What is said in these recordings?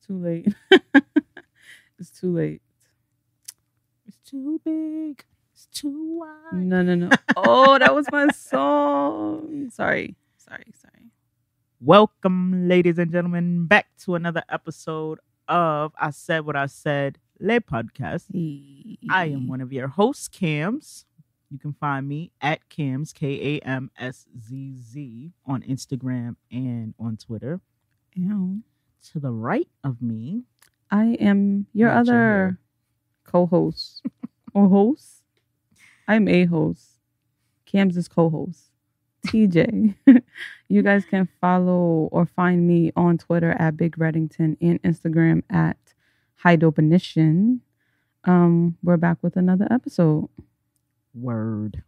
too late. It's too late. It's too big. It's too wide. No. Oh, that was my song. Sorry. Welcome, ladies and gentlemen, back to another episode of I Said What I Said, Le Podcast. I am one of your hosts, Cams. You can find me at Cams, KAMSZZ, on Instagram and on Twitter. Ew. To the right of me, I am your Not your other hair. co-host or host. I'm a host. Cam's is co-host. TJ. You guys can follow or find me on Twitter at Big Reddington and Instagram at High Dopenition. We're back with another episode. word.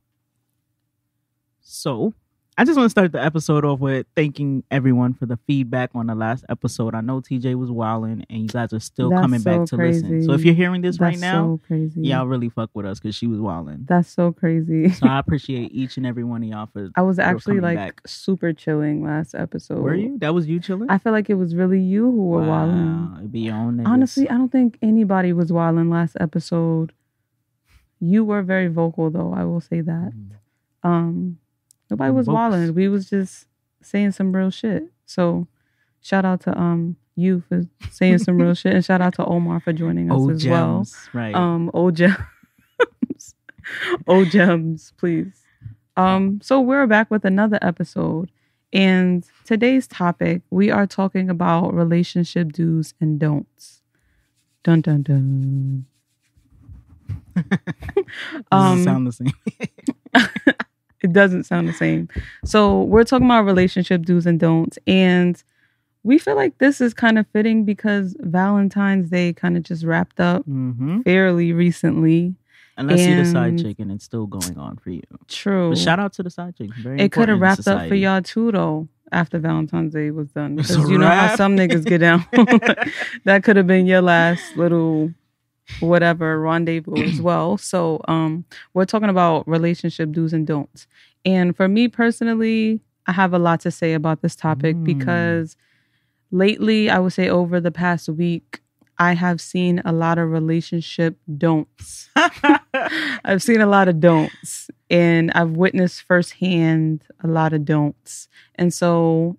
So, I just want to start the episode off with thanking everyone for the feedback on the last episode. I know TJ was wilding and you guys are still That's coming back so to listen. crazy. So if you're hearing this right That's now, so crazy. y'all really fuck with us because she was wilding. That's so crazy. So I appreciate each and every one of y'all for I was actually coming like back. super chilling last episode. Were you? That was you chilling? I feel like it was really you who were wilding. It'd be your own niggas. Honestly, I don't think anybody was wilding last episode. You were very vocal though, I will say that. Nobody was Vokes. wilding. We was just saying some real shit. So shout out to you for saying some real shit, and shout out to Omar for joining us as well. Right. Old gems. Old gems, please. So we're back with another episode. And today's topic, we are talking about relationship do's and don'ts. Dun dun dun. Doesn't sound the same. It doesn't sound the same. So we're talking about relationship do's and don'ts. And we feel like this is kind of fitting because Valentine's Day kind of just wrapped up fairly recently. Unless you're the side And- chick and it's still going on for you. True. But shout out to the side chick. Very It could have important in wrapped up for society. y'all too, though, after Valentine's Day was done. It's Because a you know how wrap. some niggas get down. That could have been your last little whatever rendezvous as well. So we're talking about relationship do's and don'ts. And for me personally, I have a lot to say about this topic because lately, I would say over the past week, I have seen a lot of relationship don'ts. I've seen a lot of don'ts, and I've witnessed firsthand a lot of don'ts. And so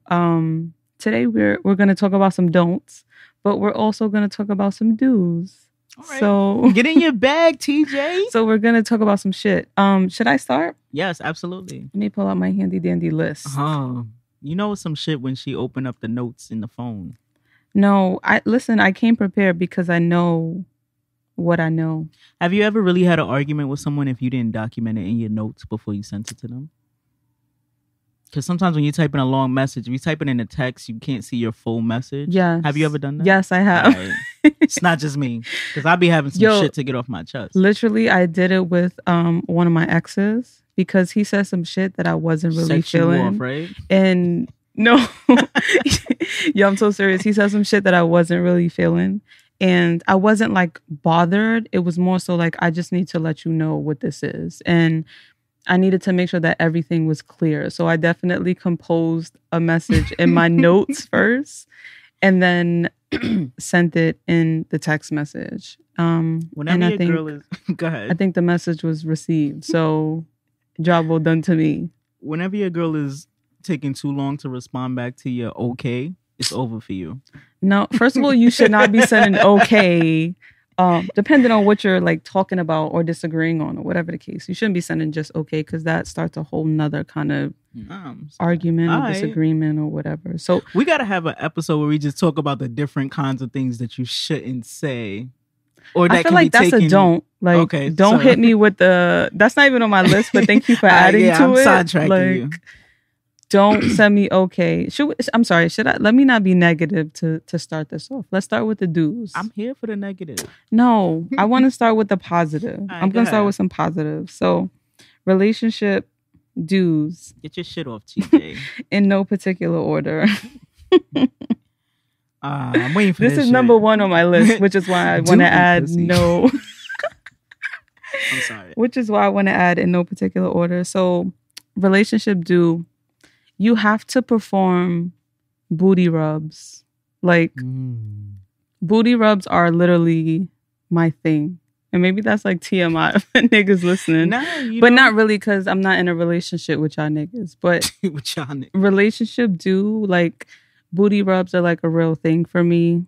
today we're going to talk about some don'ts, but we're also going to talk about some do's. All right. So Get in your bag, TJ. so we're going to talk about some shit. Should I start? Yes, absolutely. Let me pull out my handy dandy list. You know some shit when she opened up the notes in the phone. No, I came prepared because I know what I know. Have you ever really had an argument with someone if you didn't document it in your notes before you sent it to them? Because sometimes when you type in a long message, if you type it in a text, you can't see your full message. Yes. Have you ever done that? Yes, I have. Alright. It's not just me. Because I be having some Yo, shit to get off my chest. Literally, I did it with one of my exes because he said some shit that I wasn't really Set you feeling. off, right? And no, yo, I'm so serious. He said some shit that I wasn't really feeling. And I wasn't like bothered. It was more so like, I just need to let you know what this is. And I needed to make sure that everything was clear. So I definitely composed a message in my notes first and then sent it in the text message. Whenever and your girl is... Go ahead. I think the message was received. So job well done to me. Whenever your girl is taking too long to respond back to your okay, it's over for you. No, first of all, you should not be sending okay. Depending on what you're like talking about or disagreeing on or whatever the case. You shouldn't be sending just okay because that starts a whole nother kind of argument or Alright. disagreement or whatever. So We got to have an episode where we just talk about the different kinds of things that you shouldn't say. Or that I feel can like be that's taken... a don't. Like, Okay, don't so- hit me with the... That's not even on my list, but thank you for adding yeah, to I'm it. sidetracking you. Don't send me okay. I'm sorry. Let me not be negative to start this off. Let's start with the do's. I'm here for the negative. No, I want to start with the positive. right, I'm go going to start ahead. with some positives. So, relationship do's Get your shit off, TJ. in no particular order. I'm waiting for This this is shit. number one on my list, which is why I Do want to be add pussy. no. I'm sorry. Which is why I want to add in no particular order. So, relationship do, you have to perform booty rubs. Like, Booty rubs are literally my thing. And maybe that's like TMI for niggas listening. But not really, because I'm not in a relationship with y'all niggas. But with y'all niggas. Relationship like booty rubs are like a real thing for me.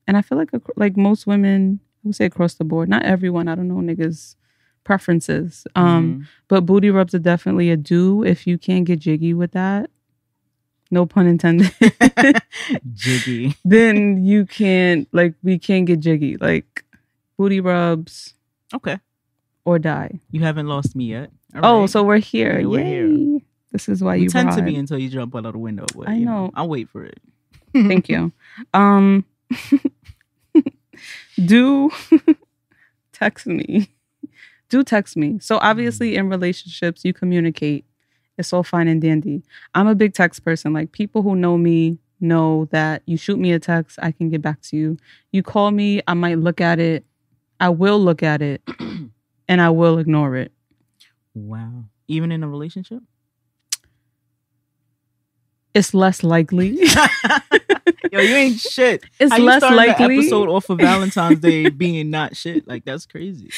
And I feel like most women, I would say across the board, not everyone, I don't know niggas' preferences. But booty rubs are definitely a do if you can't get jiggy with that. No pun intended. Jiggy. Then you can't, we can't get jiggy. Like, booty rubs. Okay. Or die. You haven't lost me yet. All right. So we're here. Yeah, we're here. This is why you you tend ride. to be until you jump out of the window. But, I know. I'll wait for it. Thank you. Do text me. Do text me. So obviously in relationships, you communicate. It's all fine and dandy. I'm a big text person. Like, people who know me know that you shoot me a text, I can get back to you. You call me, I might look at it. I will look at it and I will ignore it. Wow. Even in a relationship? It's less likely. Yo, you ain't shit. It's How less you likely. The episode off of Valentine's Day being not shit. Like, that's crazy.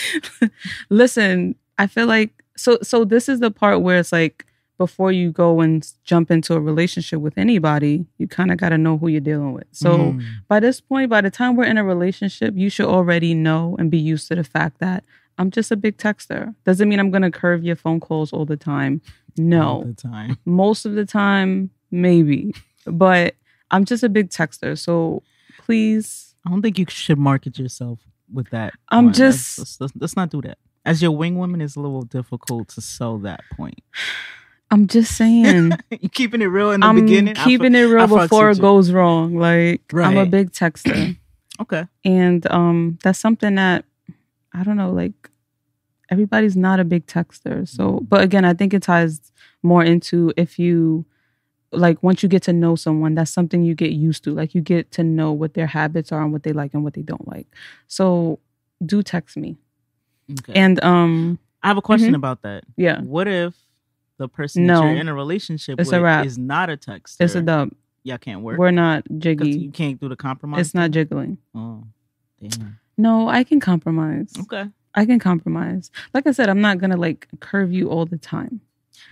Listen, I feel like so this is the part where it's like, before you go and jump into a relationship with anybody, you kind of got to know who you're dealing with. So by this point, by the time we're in a relationship, you should already know and be used to the fact that I'm just a big texter. Doesn't mean I'm going to curve your phone calls all the time. No. All the time. Most of the time, maybe. But I'm just a big texter. So please. I don't think you should market yourself with that. Let's not do that. As your wing woman, it's a little difficult to sell that point. I'm just saying. You keeping it real in the beginning? I'm keeping it real before it goes wrong. Like, right. I'm a big texter. Okay. And that's something that, I don't know, like, everybody's not a big texter. So, but again, I think it ties more into if you, like, once you get to know someone, that's something you get used to. Like, you get to know what their habits are and what they like and what they don't like. So, do text me. Okay. And I have a question about that. Yeah. What if the person that you're in a relationship with is not a texter? It's a dub. Y'all can't work. We're not jiggy. You can't do the compromise. It's not jiggling. Oh, damn. No, I can compromise. Okay. I can compromise. Like I said, I'm not gonna like curve you all the time.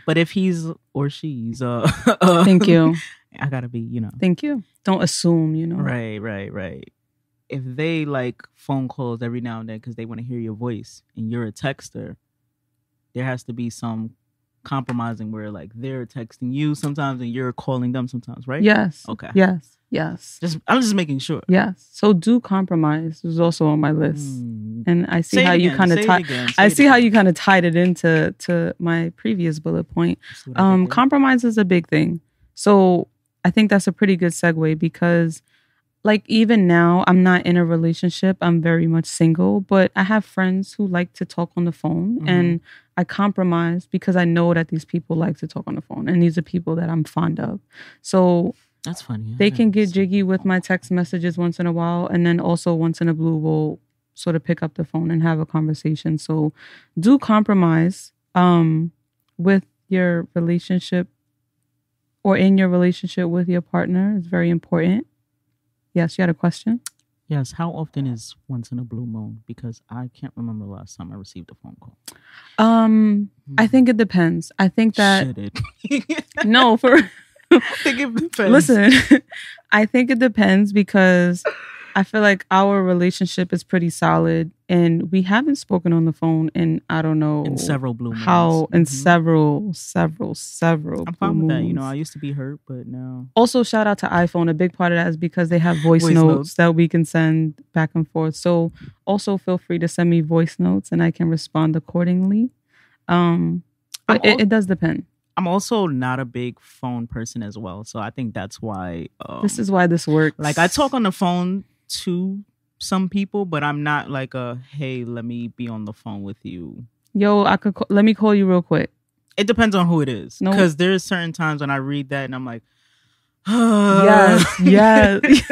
But if he's or she's, thank you. I gotta be, Thank you. Don't assume, Right. If they like phone calls every now and then because they want to hear your voice and you're a texter, there has to be some compromising where like they're texting you sometimes and you're calling them sometimes, right? Yes. Okay. Yes. I'm just making sure. Yes. So do compromise. It was also on my list, and I see how you kind of tied it into my previous bullet point. Compromise is a big thing. So I think that's a pretty good segue because, like, even now, I'm not in a relationship. I'm very much single, but I have friends who like to talk on the phone, and I compromise because I know that these people like to talk on the phone, and these are people that I'm fond of. So that's funny. They can get jiggy with my text messages once in a while, and then also once in a blue, we'll sort of pick up the phone and have a conversation. So do compromise with your relationship or in your relationship with your partner. It's very important. Yes, you had a question? Yes. How often is once in a blue moon? Because I can't remember the last time I received a phone call. I think it depends. I think that... Should it? No, for... I think it depends. Listen, I think it depends because I feel like our relationship is pretty solid and we haven't spoken on the phone in, I don't know. In several blue moons. In several I'm fine with that. I used to be hurt, but now. Also, shout out to iPhone. A big part of that is because they have voice notes that we can send back and forth. So also feel free to send me voice notes and I can respond accordingly. But it does depend. I'm also not a big phone person as well. So I think that's why. This is why this works. Like, I talk on the phone to some people, but I'm not like hey, let me be on the phone with you. Yo, let me call you real quick. It depends on who it is. Because there's certain times when I read that and I'm like, yes.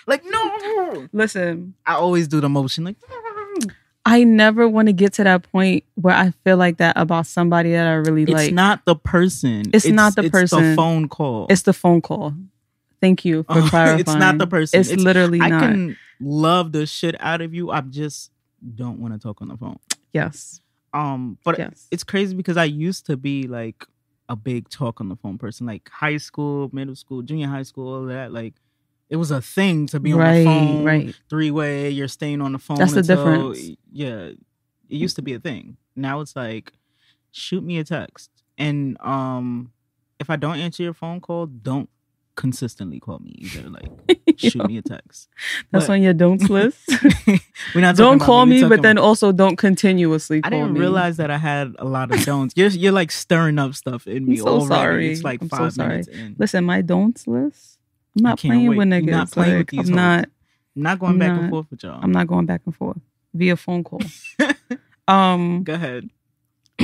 Like, no. Listen. I always do the motion like, I never want to get to that point where I feel like that about somebody that I really like. It's not the person. It's not the person. It's the phone call. It's the phone call. Thank you for clarifying. It's not the person. It's literally I not. I can love the shit out of you. I just don't want to talk on the phone. Yes. But yes. It's crazy because I used to be like a big talk on the phone person, like high school, middle school, junior high school, all that. Like it was a thing to be on the phone, right. 3-way. You're staying on the phone. That's the difference. Yeah, it used to be a thing. Now it's like, shoot me a text, and if I don't answer your phone call, don't consistently call me either. Like shoot me a text. That's on your don'ts list. We're not don't call me, but then also don't continuously call me. I didn't realize that I had a lot of don'ts. You're like stirring up stuff in me. I'm so already. Sorry. It's like I'm 5 so minutes in. Listen, my don'ts list. I'm not playing with niggas. You're not playing with these. I'm not going back and forth with y'all. I'm not going back and forth via phone call. Go ahead.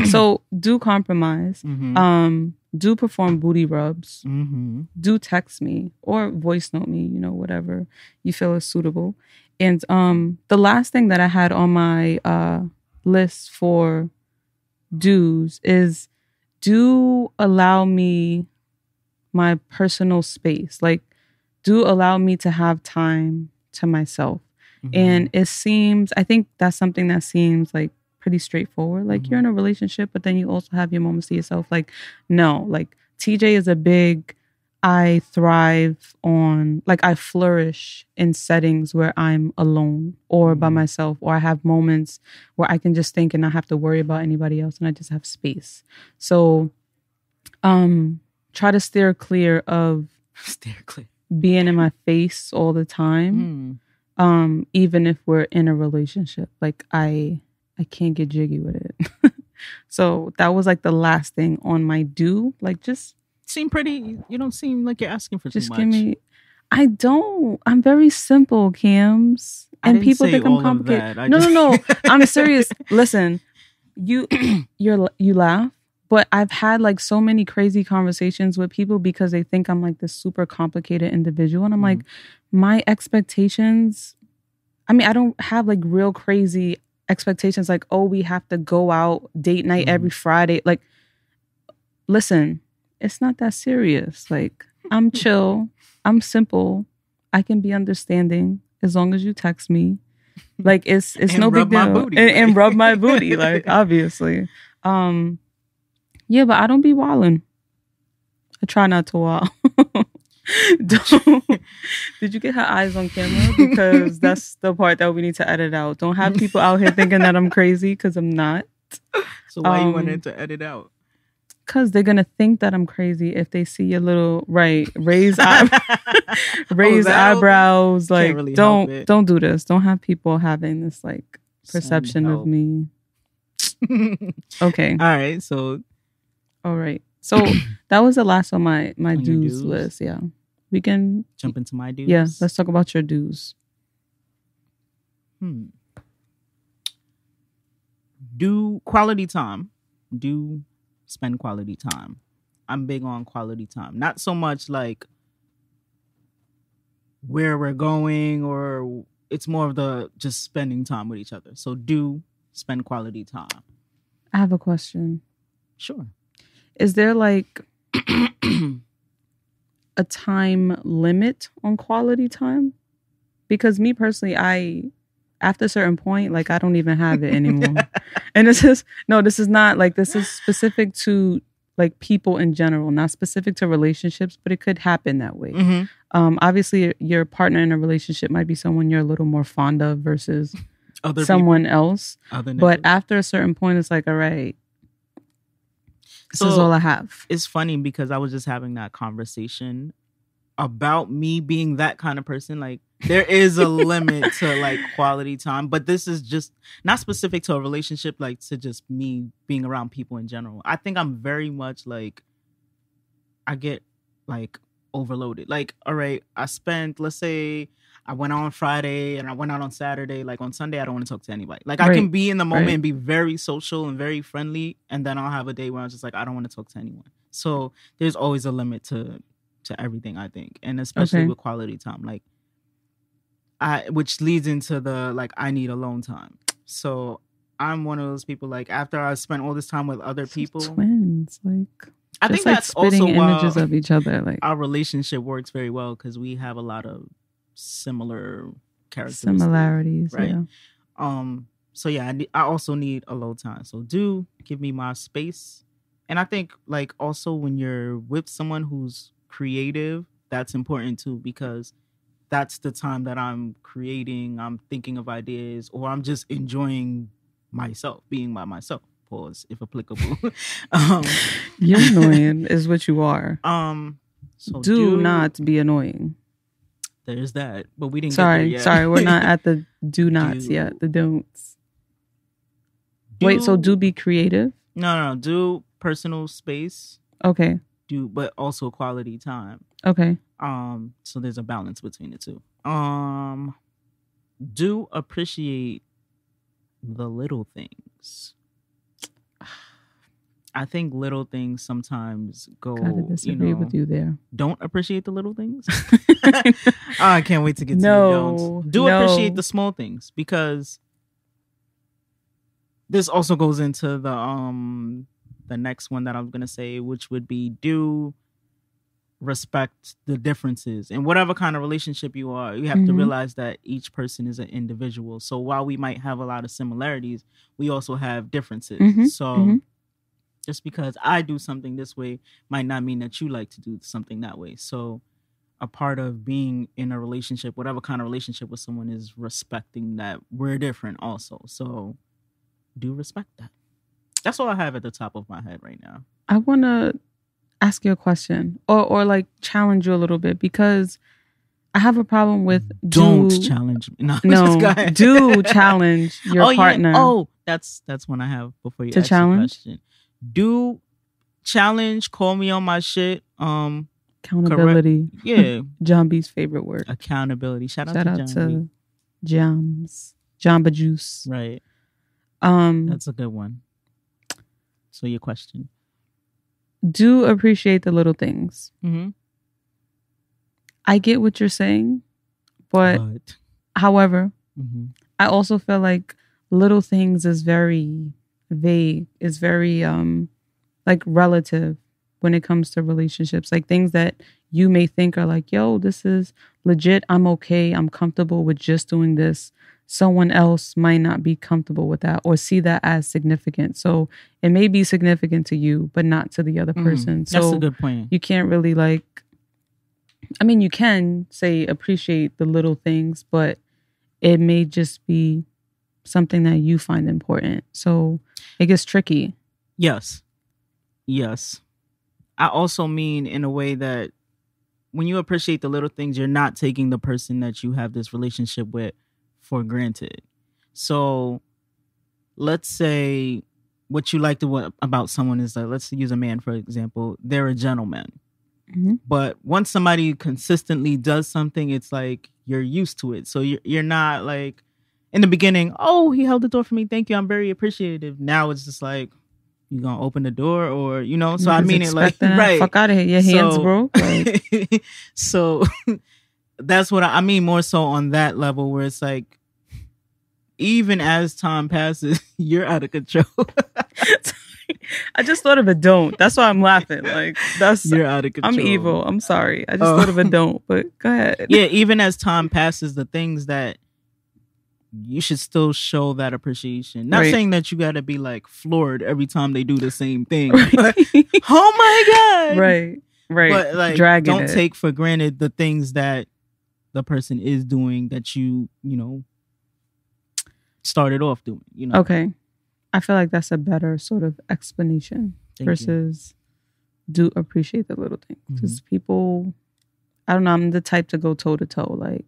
So do compromise. Mm-hmm. Do perform booty rubs. Mm-hmm. Do text me or voice note me, whatever you feel is suitable. And the last thing that I had on my list for do's is do allow me my personal space. Like, do allow me to have time to myself. Mm-hmm. And I think that's something that seems like pretty straightforward. Like you're in a relationship, but then you also have your moments to yourself. Like, no, like TJ is a big, I thrive on, like I flourish in settings where I'm alone or by myself, or I have moments where I can just think and not have to worry about anybody else and I just have space. So try to steer clear of being in my face all the time. Even if we're in a relationship. Like I can't get jiggy with it. So that was like the last thing on my do. Like just seem pretty. You don't seem like you're asking for too much. Give me. I don't. I'm very simple, Cams. And people think I'm complicated. No. I'm serious. Listen, you laugh, but I've had like so many crazy conversations with people because they think I'm like this super complicated individual, and I'm like, my expectations. I mean, I don't have like real crazy expectations like, oh, we have to go out date night every Friday. Like, listen, it's not that serious. Like, I'm chill. I'm simple. I can be understanding as long as you text me. Like, it's no big deal. And rub my booty, like, obviously. Yeah, but I don't be wilding. I try not to wild. Did you get her eyes on camera? Because that's the part that we need to edit out. Don't have people out here thinking that I'm crazy, because I'm not. So why you wanted to edit out? Because they're gonna think that I'm crazy if they see your little raised eyebrows. Like, really don't do this. Don't have people having this like perception of me. Okay. All right. So that was the last on my do's list. Yeah. We can jump into my do's. Yeah, let's talk about your do's. Do quality time. Do spend quality time. I'm big on quality time. Not so much like where we're going, or it's more of the just spending time with each other. So do spend quality time. I have a question. Sure. Is there like a time limit on quality time? Because me personally, after a certain point, like I don't even have it anymore. And this is specific to like people in general, not specific to relationships, but it could happen that way. Obviously your partner in a relationship might be someone you're a little more fond of versus someone else. But after a certain point, it's like, all right, this is all I have. It's funny because I was just having that conversation about me being that kind of person. Like, there is a limit to like quality time, but this is just not specific to a relationship, like to just me being around people in general. I think I'm very much like, I get like overloaded. Like, all right, let's say I went out on Friday and I went out on Saturday. Like on Sunday, I don't want to talk to anybody. Like I can be in the moment and be very social and very friendly. And then I'll have a day where I'm just like, I don't want to talk to anyone. So there's always a limit to everything, I think. And especially with quality time. Like which leads into the, like, I need alone time. So I'm one of those people, like, after I spent all this time with other people. Twins, like. I Just think like that's spitting also why images of each other, like our relationship works very well because we have a lot of similar characteristics, similarities. right? Yeah. So yeah, I also need a low time. So do give me my space. And I think like also when you're with someone who's creative, that's important too, because that's the time that I'm creating, I'm thinking of ideas, or I'm just enjoying myself, being by myself. Pause, if applicable. You're annoying is what you are. So do not be annoying. There's that, but we didn't sorry, get there yet. Sorry, we're not at the do nots yet. The don'ts. Wait, so do be creative? No. Do personal space. Okay. But also quality time. Okay. So there's a balance between the two. Do appreciate the little things. I think little things sometimes go. Gotta disagree with you there. Don't appreciate the little things. I can't wait to get to the don'ts. Do appreciate the small things, because this also goes into the next one that I'm gonna say, which would be do respect the differences. In whatever kind of relationship you are, you have to realize that each person is an individual. So while we might have a lot of similarities, we also have differences. So just because I do something this way might not mean that you like to do something that way. So a part of being in a relationship, whatever kind of relationship with someone, is respecting that we're different also. So do respect that. That's all I have at the top of my head right now. I want to ask you a question or like challenge you a little bit, because I have a problem with don't challenge me. No, do challenge your partner. Yeah. Oh, that's one I have before you ask challenge? the question. Do challenge, call me on my shit. Accountability. Correct. Yeah. John B's favorite word. Accountability. Shout out to Jams. Jamba Juice. Right. That's a good one. So your question. Do appreciate the little things. I get what you're saying, but however, I also feel like little things is very vague. It's very like relative when it comes to relationships. Like things that you may think are like, yo, this is legit. I'm okay. I'm comfortable with just doing this. Someone else might not be comfortable with that or see that as significant. So it may be significant to you, but not to the other person. So that's a good point. You can't really you can say appreciate the little things, but it may just be something that you find important. So it gets tricky. Yes. I also mean in a way that when you appreciate the little things, you're not taking the person that you have this relationship with for granted. So let's say what you like about someone is that, let's use a man for example, they're a gentleman. But once somebody consistently does something, it's like you're used to it. So you're not like in the beginning, oh, he held the door for me, thank you, I'm very appreciative. Now it's just like, you gonna open the door, or so I mean it like that. Right, fuck out of here, your hands broke. Like. So that's what I mean, more so on that level where it's like, even as time passes, you're out of control. I just thought of a don't. That's why I'm laughing. Like you're out of control. I'm evil. I'm sorry. I just thought of a don't. But go ahead. Yeah, even as time passes, the things that you should still show that appreciation. Not saying that you got to be like floored every time they do the same thing. Right. But, oh my God. Right. But like, don't take for granted the things that the person is doing that you started off doing. Okay. I feel like that's a better sort of explanation versus do appreciate the little things. Because people, I don't know, I'm the type to go toe to toe, like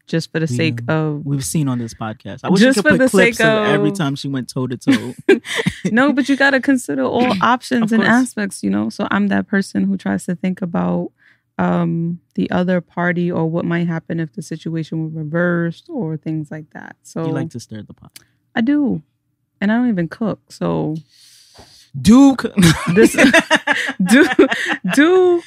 just for the sake of. We've seen on this podcast. I wish you could put clips of every time she went toe to toe. No, but you got to consider all options and aspects, So I'm that person who tries to think about the other party or what might happen if the situation were reversed or things like that. So you like to stir the pot. I do. And I don't even cook, so do cook. do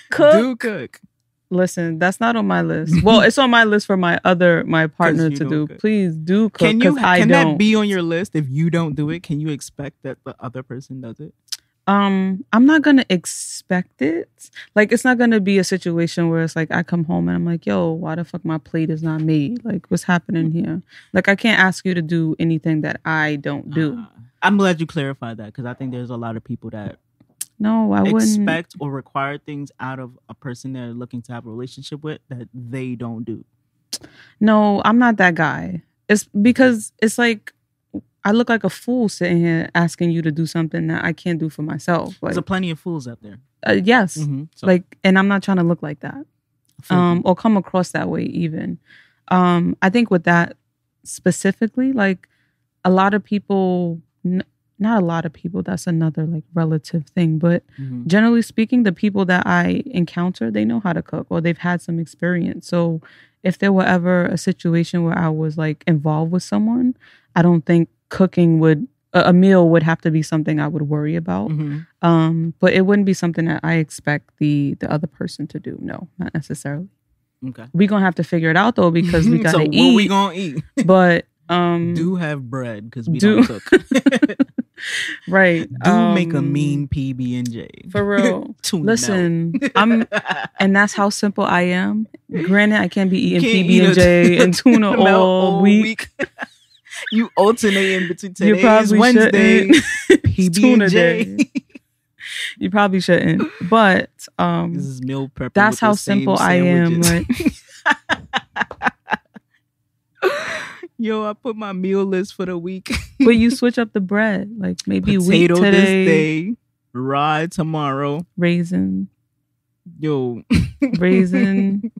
cook. Do cook. Listen, that's not on my list. Well, it's on my list for my partner to do. Cook. Please do cook. Can that be on your list? If you don't do it, can you expect that the other person does it? I'm not gonna expect it. Like, it's not gonna be a situation where it's like I come home and I'm like, yo, why the fuck my plate is not made? Like, what's happening here? Like, I can't ask you to do anything that I don't do. I'm glad you clarified that, because I think there's a lot of people that No, I wouldn't expect or require things out of a person they're looking to have a relationship with that they don't do. No, I'm not that guy. It's because it's like I look like a fool sitting here asking you to do something that I can't do for myself. Like, There's plenty of fools out there. Yes. So, like, and I'm not trying to look like that. Or come across that way even. I think with that specifically, like a lot of people, not a lot of people, that's another like relative thing, but generally speaking, the people that I encounter, they know how to cook or they've had some experience. So if there were ever a situation where I was like involved with someone, I don't think cooking a meal would have to be something I would worry about. But it wouldn't be something that I expect the other person to do. No, not necessarily. Okay. We're going to have to figure it out though, because we got to so eat. What we going to eat? But do have bread, because we don't cook. Right. Do make a mean PB&J. For real. Listen, melt. and that's how simple I am. Granted, I can't be eating PB&J and tuna all week. You alternating between today's Wednesday, PB&J. You probably shouldn't. But this is meal prep. That's how simple I am. Like, yo, I put my meal list for the week. But you switch up the bread. Like maybe potato wheat today, this day, rye tomorrow, raisin. Yo, raisin.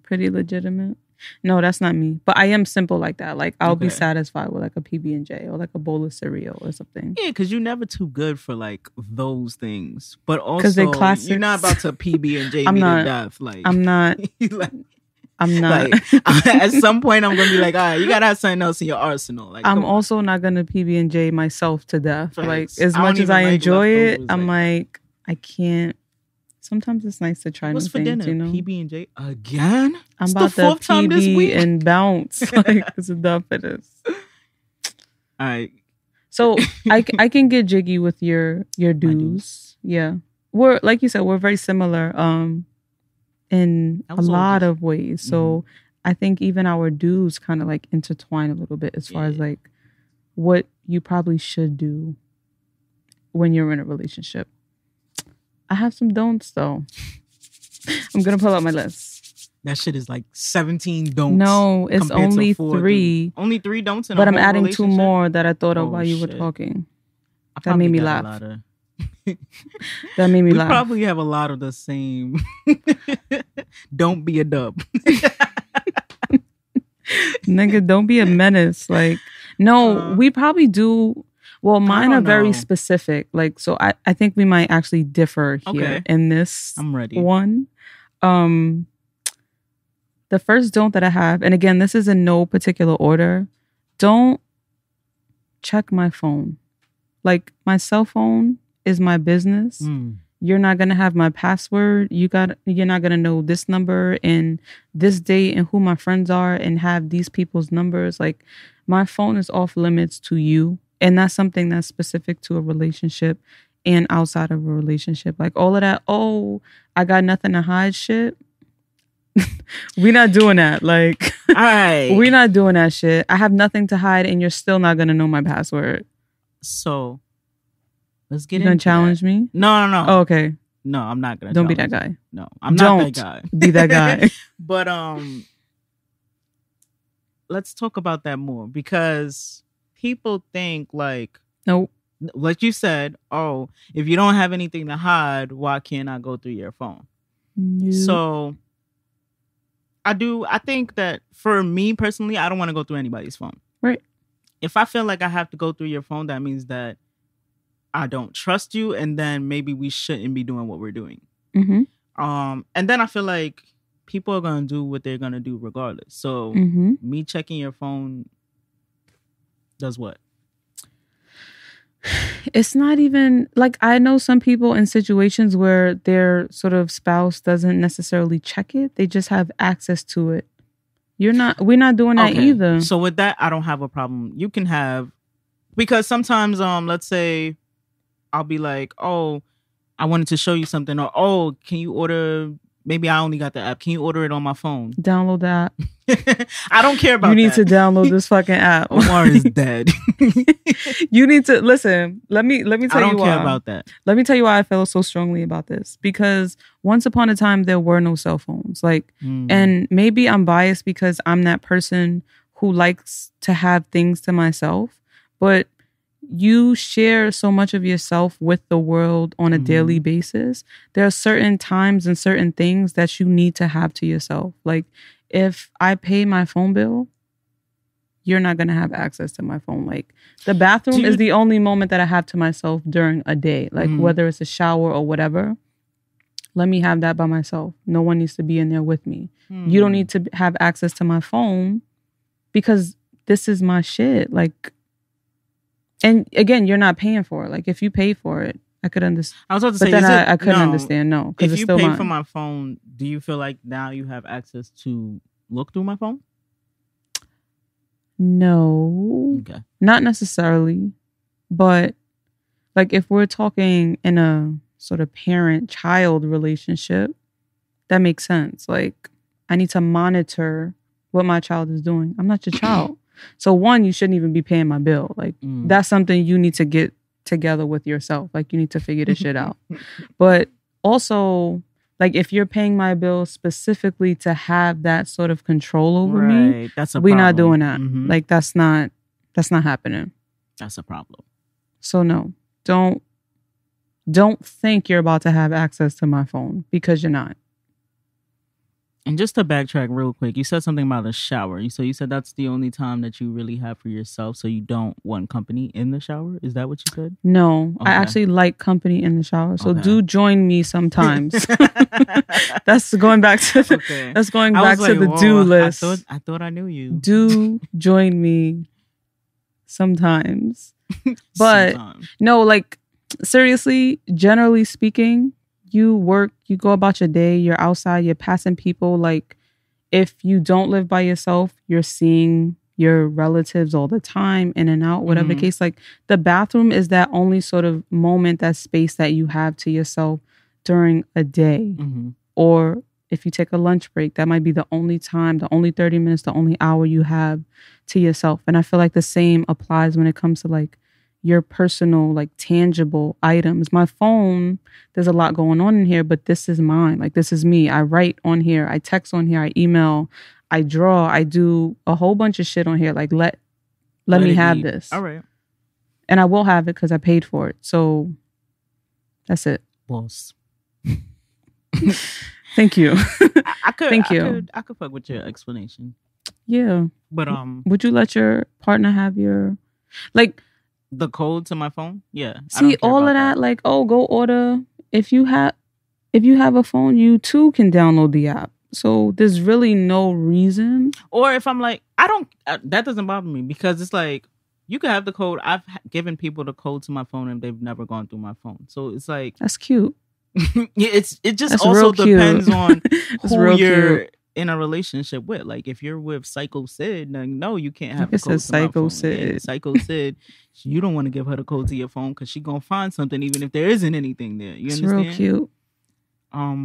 Pretty legitimate. No, that's not me. But I am simple like that. Like I'll be satisfied with like a PB&J or like a bowl of cereal or something. Yeah, because you're never too good for like those things. But also, you're not about to PB&J me to death. Like I'm not. like, I'm not. Like, at some point, I'm gonna be like, all right, you gotta have something else in your arsenal. Like, I'm also not gonna PB&J myself to death. Facts. Like as much as I enjoy it, I'm like I can't. Sometimes it's nice to try. What's for things, dinner? You know? PB&J again? I'm about to PB and bounce. Like it's enough for this. All right. So I can get jiggy with your dues. Yeah, we're like you said, we're very similar. In a lot of ways. So I think even our dues kind of like intertwine a little bit as far as like what you probably should do when you're in a relationship. I have some don'ts though. I'm going to pull out my list. That shit is like 17 don'ts. No, it's only 3. Only 3 don'ts in But I'm adding 2 more that I thought of while you were talking. That made me laugh. That made me laugh. We probably have a lot of the same. Don't be a dub. Nigga, don't be a menace. Like, no, we probably do. Well, mine are very specific. Like, so I think we might actually differ here in this I'm ready. one. The first don't that I have, and again, this is in no particular order. Don't check my phone. Like, my cell phone is my business. You're not gonna have my password. You're not gonna know this number and this date and who my friends are and have these people's numbers. Like, my phone is off limits to you. And that's something that's specific to a relationship and outside of a relationship. Like all of that, oh, I got nothing to hide shit. We're not doing that. Like, we're not doing that shit. I have nothing to hide and you're still not gonna know my password. So let's get into You gonna challenge me? No. Oh, okay. No, I'm not gonna. Don't be that guy. No, I'm not that guy. Be that guy. But let's talk about that more, because people think like, nope. Like you said, oh, if you don't have anything to hide, why can't I go through your phone? Nope. So I think that for me personally, I don't want to go through anybody's phone. Right. If I feel like I have to go through your phone, that means that I don't trust you, and then maybe we shouldn't be doing what we're doing. Mm-hmm. And then I feel like people are gonna do what they're gonna do regardless. So me checking your phone does what? It's not even like, I know some people in situations where their sort of spouse doesn't necessarily check it. They just have access to it. We're not doing that either. So with that, I don't have a problem. You can have, because sometimes, let's say I'll be like, oh, I wanted to show you something, or oh, can you order? Maybe I only got the app. Can you order it on my phone? Download that. I don't care about that. You need to download this fucking app. Omar is dead. You need to listen. Let me tell you why. I don't care about that. Let me tell you why I feel so strongly about this. Because once upon a time there were no cell phones. And maybe I'm biased because I'm that person who likes to have things to myself. But you share so much of yourself with the world on a daily basis. There are certain times and certain things that you need to have to yourself. Like if I pay my phone bill, you're not going to have access to my phone. Like the bathroom is the only moment that I have to myself during a day. Like whether it's a shower or whatever, let me have that by myself. No one needs to be in there with me. You don't need to have access to my phone because this is my shit. Like, and again, you're not paying for it. Like if you pay for it, I could understand. I was about to say, but then I couldn't understand. No, if it's you still pay mine. for my phone, do you feel like now you have access to look through my phone? No, okay, not necessarily. But like if we're talking in a sort of parent-child relationship, that makes sense. Like I need to monitor what my child is doing. I'm not your child. So one, you shouldn't even be paying my bill. Like that's something you need to get together with yourself. Like you need to figure this shit out. But also, like if you're paying my bill specifically to have that sort of control over me, we're not doing that. Like that's not happening. That's a problem. So no, don't think you're about to have access to my phone because you're not. And just to backtrack real quick, you said something about a shower. So you said that's the only time that you really have for yourself. So you don't want company in the shower? Is that what you said? No, okay. I actually like company in the shower. So do join me sometimes. That's going back to the do list. I thought I knew you. Do join me sometimes. But no, like seriously, generally speaking, you work, you go about your day, you're outside, you're passing people. Like if you don't live by yourself, you're seeing your relatives all the time, in and out, whatever the case. Like the bathroom is that only sort of moment, that space that you have to yourself during a day. Or if you take a lunch break, that might be the only time, the only 30 minutes, the only hour you have to yourself. And I feel like the same applies when it comes to like your personal, like tangible items. My phone, there's a lot going on in here, but this is mine. Like this is me. I write on here. I text on here. I email. I draw. I do a whole bunch of shit on here. Like let me have this. All right. And I will have it because I paid for it. So that's it. Boss. Thank you. I could fuck with your explanation. Yeah. But would you let your partner have your like the code to my phone? Yeah. See, all of that, like, oh, go order. If you have a phone, you too can download the app. So there's really no reason. Or if I'm like, that doesn't bother me because it's like, you can have the code. I've given people the code to my phone and they've never gone through my phone. So it's like, that's cute. It just also depends on who you're in a relationship with. Like if you're with Psycho Sid, then no, you can't have the code to my phone. Yeah, Psycho Sid, you don't want to give her the code to your phone because she's gonna find something even if there isn't anything there. You understand? Real cute.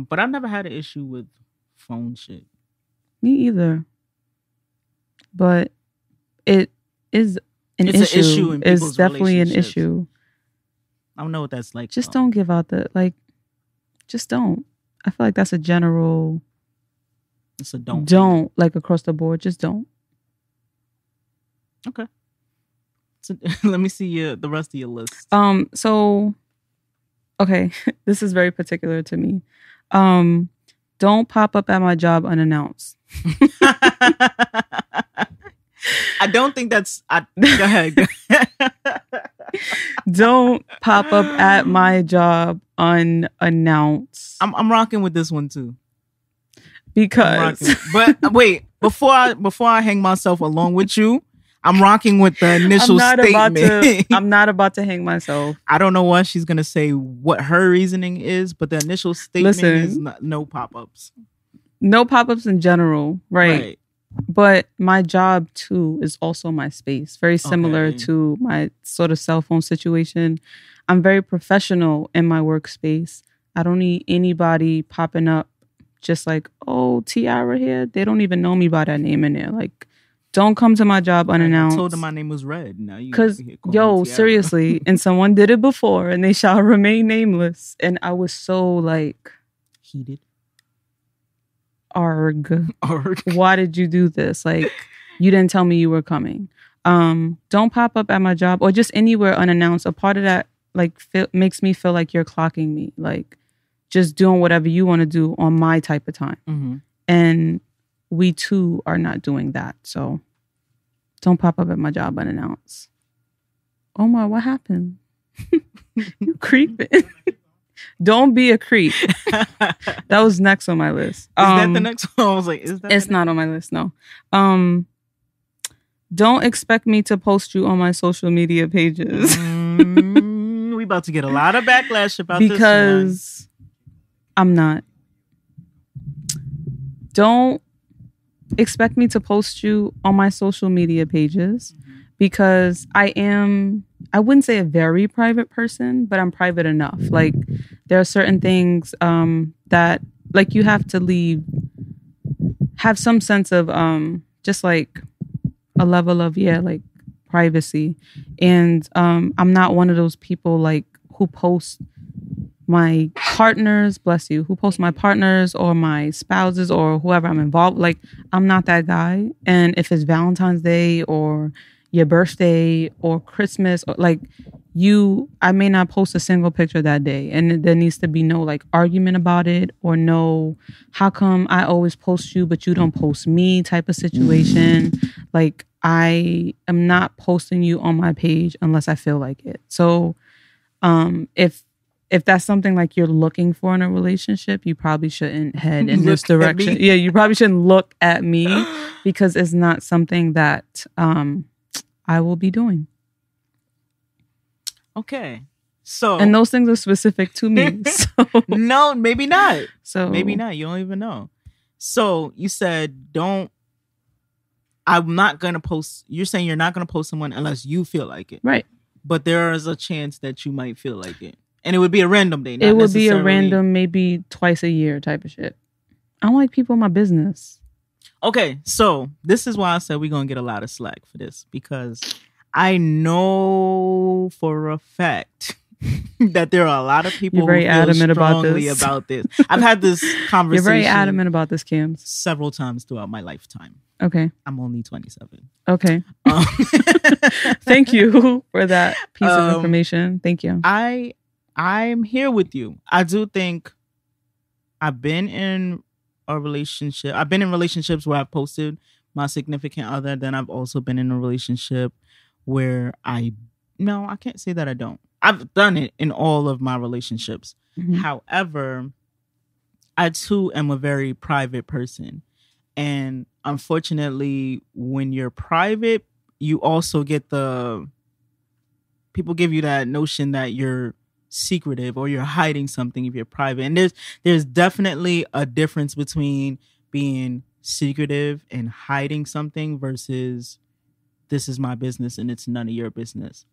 But I've never had an issue with phone shit. Me either. But it is an issue. In it's definitely an issue. I don't know what that's like. Just don't give out just don't. I feel like that's a general. It's a don't. Don't, like across the board. Just don't. Okay. So, let me see the rest of your list. So, okay, this is very particular to me. Don't pop up at my job unannounced. I don't think that's. Go ahead. Don't pop up at my job unannounced. I'm rocking with this one too. Because, but wait, before I hang myself along with you, I'm rocking with the initial statement. I'm not about to hang myself. I don't know what she's gonna say, what her reasoning is, but the initial statement is no pop-ups. No pop-ups in general, right? But my job too is also my space. Very similar Okay. to my sort of cell phone situation. I'm very professional in my workspace. I don't need anybody popping up just like, oh, Tiara here. They don't even know me by that name in there. Like, don't come to my job unannounced. I told them my name was Red. Now you Because, here calling me yo, Tiara. seriously, and someone did it before and they shall remain nameless. And I was so like, Heated. arg. Arg. Why did you do this? Like, you didn't tell me you were coming. Don't pop up at my job or just anywhere unannounced. A part of that, like, makes me feel like you're clocking me. Like, just doing whatever you want to do on my type of time. Mm-hmm. And we too are not doing that. So don't pop up at my job unannounced. Omar, what happened? You creeping. Don't be a creep. That was next on my list. Is that the next one? I was like, is that? It's not on my list, no. Don't expect me to post you on my social media pages. We about to get a lot of backlash about this because I'm not. Don't expect me to post you on my social media pages because I wouldn't say a very private person, but I'm private enough. Like, there are certain things that, like, you have to have some sense of just like a level of, like, privacy. And I'm not one of those people like who post my partners, bless you, who post my partners or my spouses or whoever I'm involved. Like, I'm not that guy. And if it's Valentine's Day or your birthday or Christmas, or like I may not post a single picture that day. And there needs to be no like argument about it or no, how come I always post you, but you don't post me type of situation. Like, I am not posting you on my page unless I feel like it. So if that's something like you're looking for in a relationship, you probably shouldn't head in this direction. Yeah, you probably shouldn't look at me because it's not something that I will be doing. Okay. So, and those things are specific to me. So. No, maybe not. So maybe not. You don't even know. So you said I'm not going to post. You're saying you're not going to post someone unless you feel like it. Right. But there is a chance that you might feel like it. And it would be a random day. It would be a random, maybe twice a year type of shit. I don't like people in my business. Okay, so this is why I said we're going to get a lot of slack for this. Because I know for a fact that there are a lot of people who feel adamant strongly about this. I've had this conversation. You're very adamant about this, Cams. Several times throughout my lifetime. Okay. I'm only 27. Okay. Thank you for that piece of information. Thank you. I'm here with you. I do think I've been in a relationship. I've been in relationships where I've posted my significant other. Then I've also been in a relationship where I can't say that I don't. I've done it in all of my relationships. Mm-hmm. However, I too am a very private person. And unfortunately, when you're private, you also get people give you that notion that you're secretive or you're hiding something if you're private. And there's definitely a difference between being secretive and hiding something versus this is my business and it's none of your business.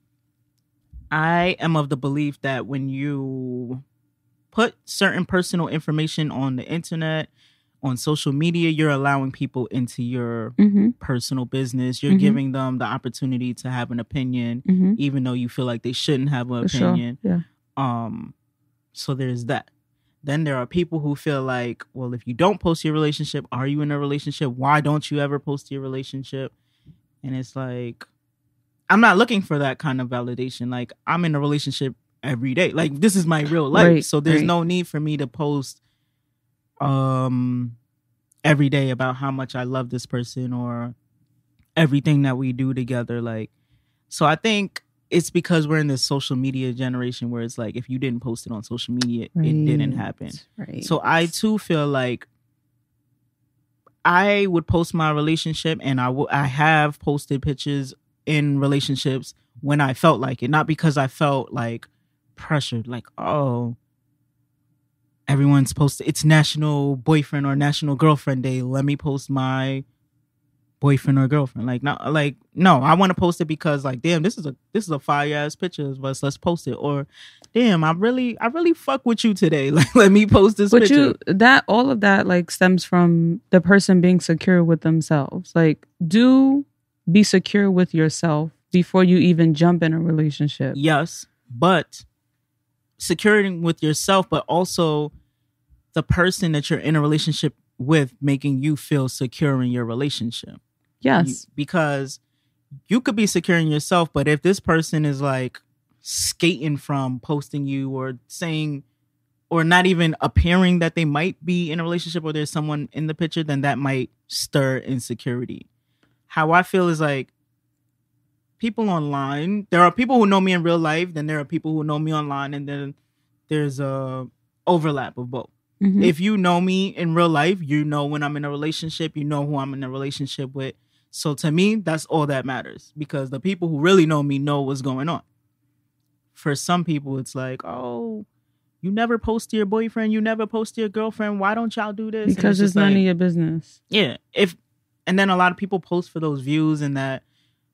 I am of the belief that when you put certain personal information on the internet, on social media, you're allowing people into your personal business. You're giving them the opportunity to have an opinion, even though you feel like they shouldn't have an opinion. Sure. Yeah. So there's that. Then there are people who feel like, well, if you don't post your relationship, are you in a relationship? Why don't you ever post your relationship? And it's like, I'm not looking for that kind of validation. Like, I'm in a relationship every day. Like, this is my real life. Right, so there's no need for me to post every day about how much I love this person or everything that we do together. Like, so I think it's because we're in this social media generation where it's like, if you didn't post it on social media, it didn't happen. Right. So I too feel like I would post my relationship, and I have posted pictures in relationships when I felt like it, not because I felt like pressured, like, oh, everyone's supposed to, it's National Boyfriend or National Girlfriend Day, let me post my boyfriend or girlfriend. Like, not like, no, I want to post it because like, damn, this is a fire ass picture of us. Let's post it. Or damn, I really fuck with you today. Like, let me post this picture. All of that like stems from the person being secure with themselves. Like, do be secure with yourself before you even jump in a relationship. Yes, but securing with yourself, but also the person that you're in a relationship with making you feel secure in your relationship. Yes. Because you could be secure in yourself, but if this person is like skating from posting you or saying or not even appearing that they might be in a relationship or there's someone in the picture, then that might stir insecurity. How I feel is like people online, there are people who know me in real life, then there are people who know me online, and then there's a overlap of both. Mm-hmm. If you know me in real life, you know when I'm in a relationship, you know who I'm in a relationship with. So to me, that's all that matters, because the people who really know me know what's going on. For some people, it's like, oh, you never post to your boyfriend, you never post to your girlfriend. Why don't y'all do this? Because it's none of your business. Yeah. And then a lot of people post for those views, and that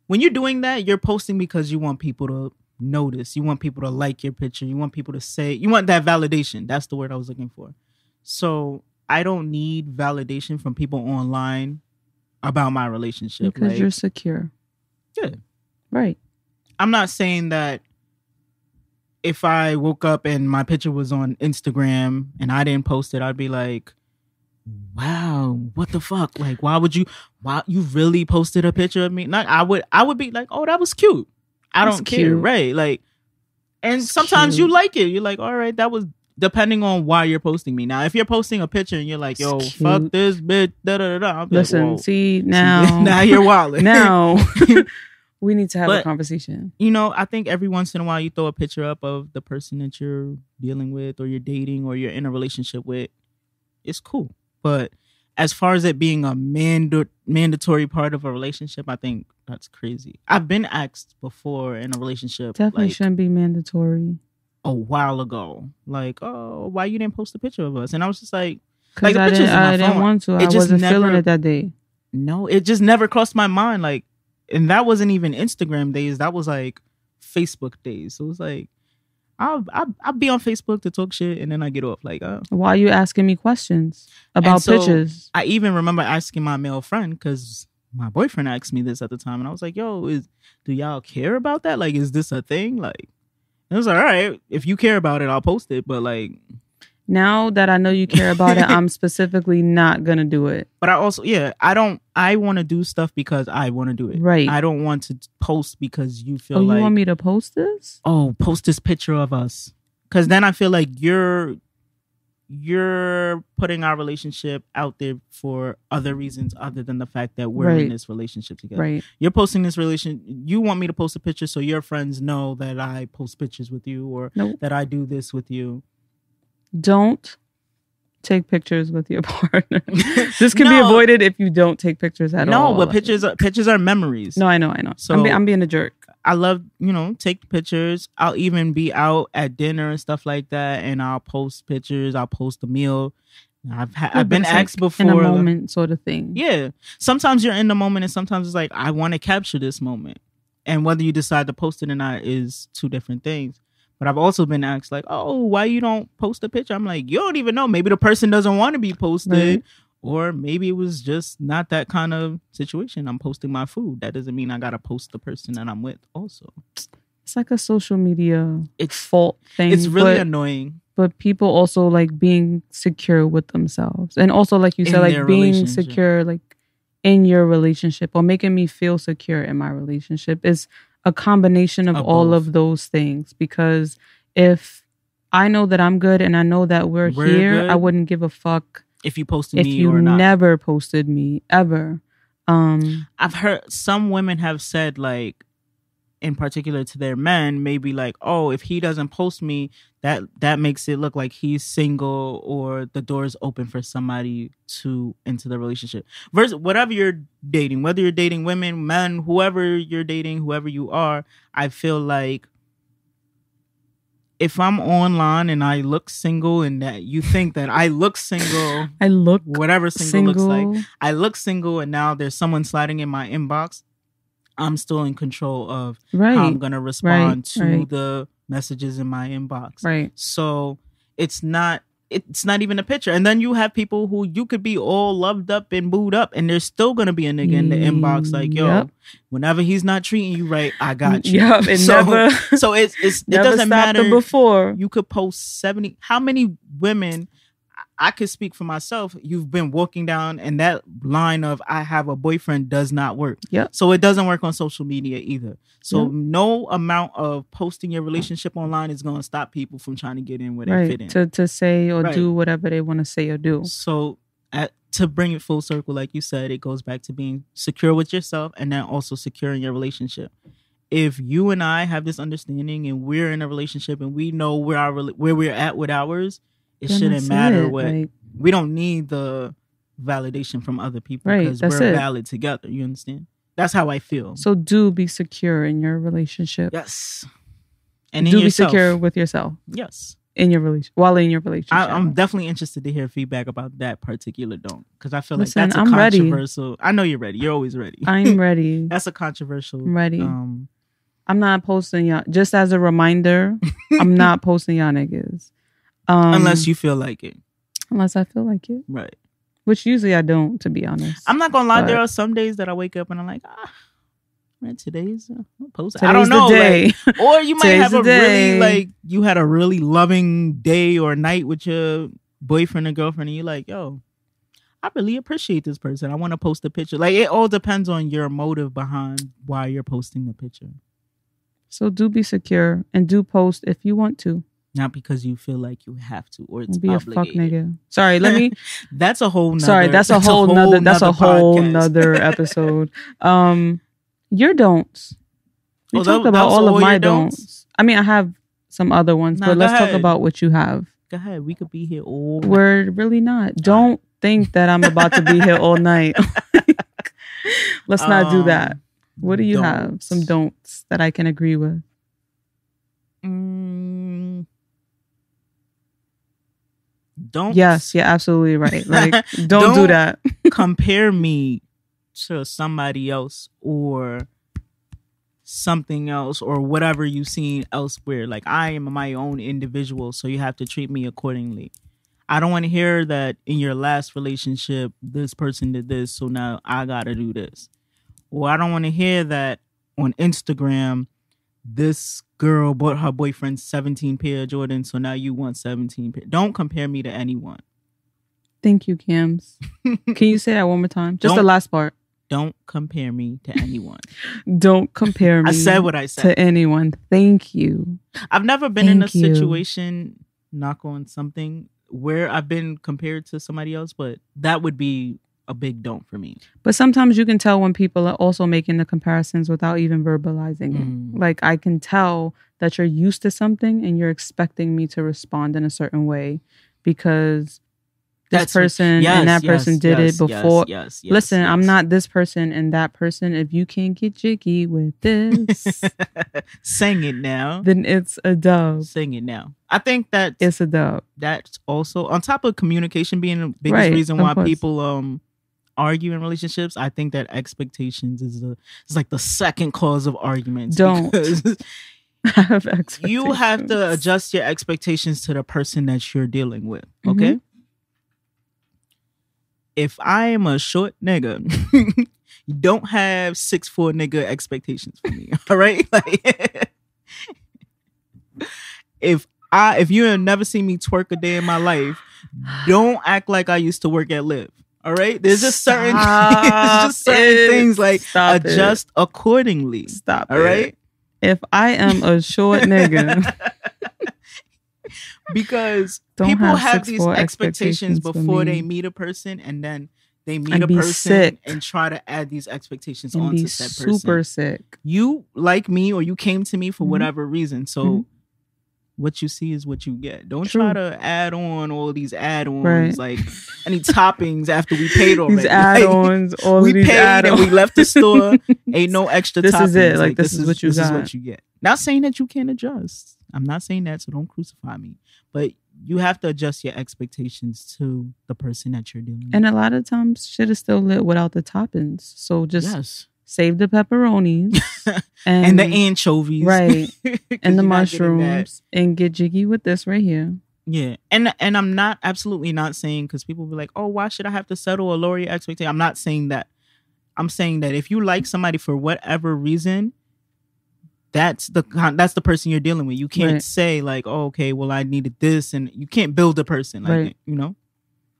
when you're doing that, you're posting because you want people to notice. You want people to like your picture. You want people to say, you want that validation. That's the word I was looking for. So I don't need validation from people online about my relationship. Because you're secure. Yeah. Right. I'm not saying that if I woke up and my picture was on Instagram and I didn't post it, I'd be like, wow, what the fuck? Like, why you really posted a picture of me? Like, I would be like, oh, that was cute. I don't care. Right. Like, and sometimes you like it. You're like, all right, that was, depending on why you're posting me. Now, if you're posting a picture and you're like, yo, fuck this bitch, da-da-da-da. Listen, like, see, now. Now you're wilding. Now. We need to have a conversation. You know, I think every once in a while you throw a picture up of the person that you're dealing with or you're dating or you're in a relationship with. It's cool. But as far as it being a mandatory part of a relationship, I think that's crazy. I've been asked before in a relationship. Definitely shouldn't be mandatory. A while ago, like, oh, why you didn't post a picture of us? And I was just like the pictures I didn't want to. I wasn't feeling it that day. No, it just never crossed my mind. Like, and that wasn't even Instagram days. That was like Facebook days. So it was like, I'll be on Facebook to talk shit, and then I get off. Like, why are you asking me questions about pictures? I even remember asking my male friend, because my boyfriend asked me this at the time, and I was like, yo, do y'all care about that? Like, is this a thing? Like, it was like, all right, if you care about it, I'll post it. But like, now that I know you care about it, I'm specifically not gonna do it. But I also, I want to do stuff because I want to do it. Right. I don't want to post because you feel like, you want me to post this? Oh, post this picture of us. Because then I feel like you're putting our relationship out there for other reasons other than the fact that we're in this relationship together. Right. You're posting this you want me to post a picture so your friends know that I post pictures with you or that I do this with you. Don't take pictures with your partner. This can be avoided if you don't take pictures at all. No, but pictures are memories. No, I know. So I'm being a jerk. I love, take pictures. I'll even be out at dinner and stuff like that, and I'll post pictures. I'll post a meal. I've been asked before, in a moment sort of thing. Yeah, sometimes you're in the moment, and sometimes it's like, I want to capture this moment, and whether you decide to post it or not is two different things. But I've also been asked like, oh, why you don't post a picture? I'm like, you don't even know. Maybe the person doesn't want to be posted. Right. Or maybe it was just not that kind of situation. I'm posting my food. That doesn't mean I got to post the person that I'm with also. It's like a social media fault thing. It's really annoying. But people also like being secure with themselves. And also, like you said, like being secure like in your relationship or making me feel secure in my relationship is a combination of all of those things, because if I know that I'm good and I know that we're here, good. I wouldn't give a fuck if you posted me or not. If you never posted me ever. I've heard some women have said, like, in particular to their men, maybe like, oh, if he doesn't post me, that makes it look like he's single or the door is open for somebody into the relationship. Versus whatever you're dating, whether you're dating women, men, whoever you're dating, whoever you are, I feel like if I'm online and I look single and that you think that I look single, I look whatever single looks like, I look single and now there's someone sliding in my inbox, I'm still in control of how I'm going to respond to the messages in my inbox. Right. So it's not even a picture. And then you have people who you could be all loved up and booed up and there's still going to be a nigga in the inbox like, yo, whenever he's not treating you right, I got you. Yep, it it doesn't matter. Before. You could post 70. How many women, I could speak for myself, you've been walking down and that line of I have a boyfriend does not work. Yep. So it doesn't work on social media either. So no amount of posting your relationship online is going to stop people from trying to get in where they fit in. To say or do whatever they want to say or do. So to bring it full circle, like you said, it goes back to being secure with yourself and then also secure in your relationship. If you and I have this understanding and we're in a relationship and we know where we're at with ours, it shouldn't matter what. We don't need the validation from other people because we're valid together. You understand? That's how I feel. So do be secure in your relationship. Yes. And do be secure with yourself. Yes. In your relationship. I'm definitely interested to hear feedback about that particular don't. Because I feel like Listen, that's a controversial. Ready. I know you're ready. You're always ready. I'm ready. That's a controversial. I'm ready. I'm not posting y'all. Just as a reminder, I'm not posting y'all niggas. Unless you feel like it. Unless I feel like it. Right. Which usually I don't, to be honest. I'm not going to lie. There are some days that I wake up and I'm like, man, today's post. I don't know. Day. Like, or you might have a really, like, you had a really loving day or night with your boyfriend or girlfriend and you're like, yo, I really appreciate this person. I want to post a picture. Like, it all depends on your motive behind why you're posting the picture. So do be secure and do post if you want to. Not because you feel like you have to or it's be obligated. A fuck nigga. Sorry, let me. That's a whole nother. Sorry, that's a whole nother episode. Your don'ts. We talked about all of my don'ts. I mean, I have some other ones, but let's talk about what you have. Go ahead. We could be here all night. We're really not. Don't think that I'm about to be here all night. Let's not do that. What do you have? Some don'ts that I can agree with. Don't. Yes, you're absolutely right. Like, don't do that. Compare me to somebody else or something else or whatever you've seen elsewhere. Like, I am my own individual, so you have to treat me accordingly. I don't want to hear that in your last relationship, this person did this, so now I got to do this. Or I don't want to hear that on Instagram, this girl bought her boyfriend 17 pair of Jordans, so now you want 17 pair. Don't compare me to anyone. Thank you, Cams. Can you say that one more time? Just the last part. Don't compare me to anyone. Don't compare me. I said what I said. To anyone. Thank you. I've never been in a situation, knock on something, where I've been compared to somebody else, but that would be a big don't for me. But sometimes you can tell when people are also making the comparisons without even verbalizing it. Like, I can tell that you're used to something and you're expecting me to respond in a certain way because this person and that person did it before. Listen, I'm not this person and that person. If you can't get jiggy with this, sing it now. Then it's a dub. Sing it now. I think that it's a dub. That's also on top of communication being the biggest reason why people argue in relationships. I think that expectations is like the second cause of arguments. Don't have expectations. You have to adjust your expectations to the person that you're dealing with. Okay. Mm-hmm. If I am a short nigga, you don't have 6'4" nigga expectations for me. All right. Like, if you have never seen me twerk a day in my life, don't act like I used to work at Live. All right. There's just certain things like adjust accordingly. Stop. All right. If I am a short nigga. Because people have these expectations before they meet a person, and then they meet a person and try to add these expectations onto that person. Super sick. You like me, or you came to me for whatever reason. So what you see is what you get. Don't try to add on all these add-ons, like any toppings after we paid already. These add-ons, like, all we these paid add-ons. And we left the store. Ain't no extra this toppings. Is it. Like this is what you got. This is what you get. Not saying that you can't adjust. I'm not saying that, so don't crucify me. But you have to adjust your expectations to the person that you're dealing with. And a lot of times, shit is still lit without the toppings. So just save the pepperonis and the anchovies, right, and the mushrooms, and get jiggy with this right here. Yeah, and I'm not absolutely not saying, because people be like, oh, why should I have to settle or lower your expectation? I'm not saying that. I'm saying that if you like somebody for whatever reason, that's the person you're dealing with. You can't say like, oh, okay, well, I needed this, and you can't build a person. Like, you know,